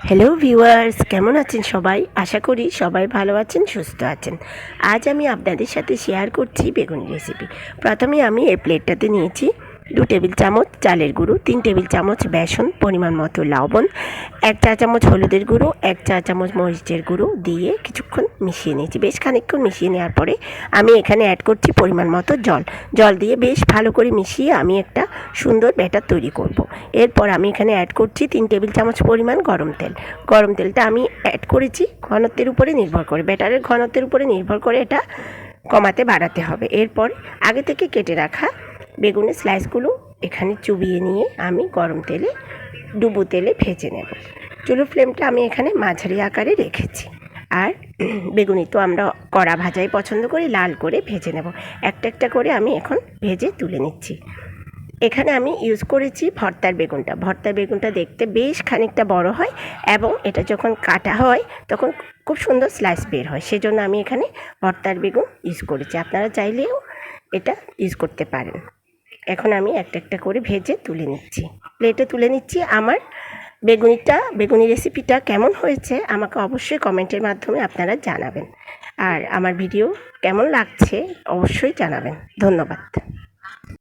Hello viewers, কেমন আছেন সবাই? আশা করি সবাই ভালো আছেন, সুস্থ আছেন। আজ আমি আপনাদের সাথে শেয়ার করছি বেগুন রেসিপি। প্রথমে আমি এই প্লেটটাতে নিয়েছি 2 টেবিল চামচ চালের গুঁড়ো, 3 টেবিল চামচ বেসন, পরিমাণ মতো লবণ, 1 চা চামচ হলুদের গুঁড়ো, 1 চা চামচ মরিচের গুঁড়ো দিয়ে কিছুক্ষণ মিশিয়ে নিয়েছি। বেশ খানিকক্ষণ মিশিয়ে নেওয়ার পরে আমি এখানে অ্যাড করছি পরিমাণ মতো জল দিয়ে বেশ ভালো করে মিশিয়ে আমি একটা সুন্দর ব্যাটার তৈরি করব। এরপর আমি এখানে অ্যাড করছি 3 টেবিল চামচ পরিমাণ গরম তেলটা আমি অ্যাড করেছি ঘনত্বের উপরে নির্ভর করে, ব্যাটারের ঘনত্বের উপরে নির্ভর করে এটা কমাতে বাড়াতে হবে। এরপর আগে থেকে কেটে রাখা বেগুনের স্লাইসগুলো এখানে চুবিয়ে নিয়ে আমি গরম তেলে ডুবো তেলে ভেজে নেব। চুলোর ফ্লেমটা আমি এখানে মাঝারি আকারে রেখেছি। আর বেগুনি তো আমরা কড়া ভাজাই পছন্দ করি, লাল করে ভেজে নেব। একটা একটা করে আমি এখন ভেজে তুলে নিচ্ছি। এখানে আমি ইউজ করেছি ভর্তার বেগুনটা দেখতে বেশ খানিকটা বড় হয় এবং এটা যখন কাটা হয় তখন খুব সুন্দর স্লাইস বের হয়, সেজন্য আমি এখানে ভর্তার বেগুন ইউজ করেছি। আপনারা চাইলেও এটা ইউজ করতে পারেন। এখন আমি একটা একটা করে ভেজে তুলে নিচ্ছি, প্লেটে তুলে নিচ্ছি। আমার বেগুনি রেসিপিটা কেমন হয়েছে আমাকে অবশ্যই কমেন্টের মাধ্যমে আপনারা জানাবেন। আর আমার ভিডিও কেমন লাগছে অবশ্যই জানাবেন। ধন্যবাদ।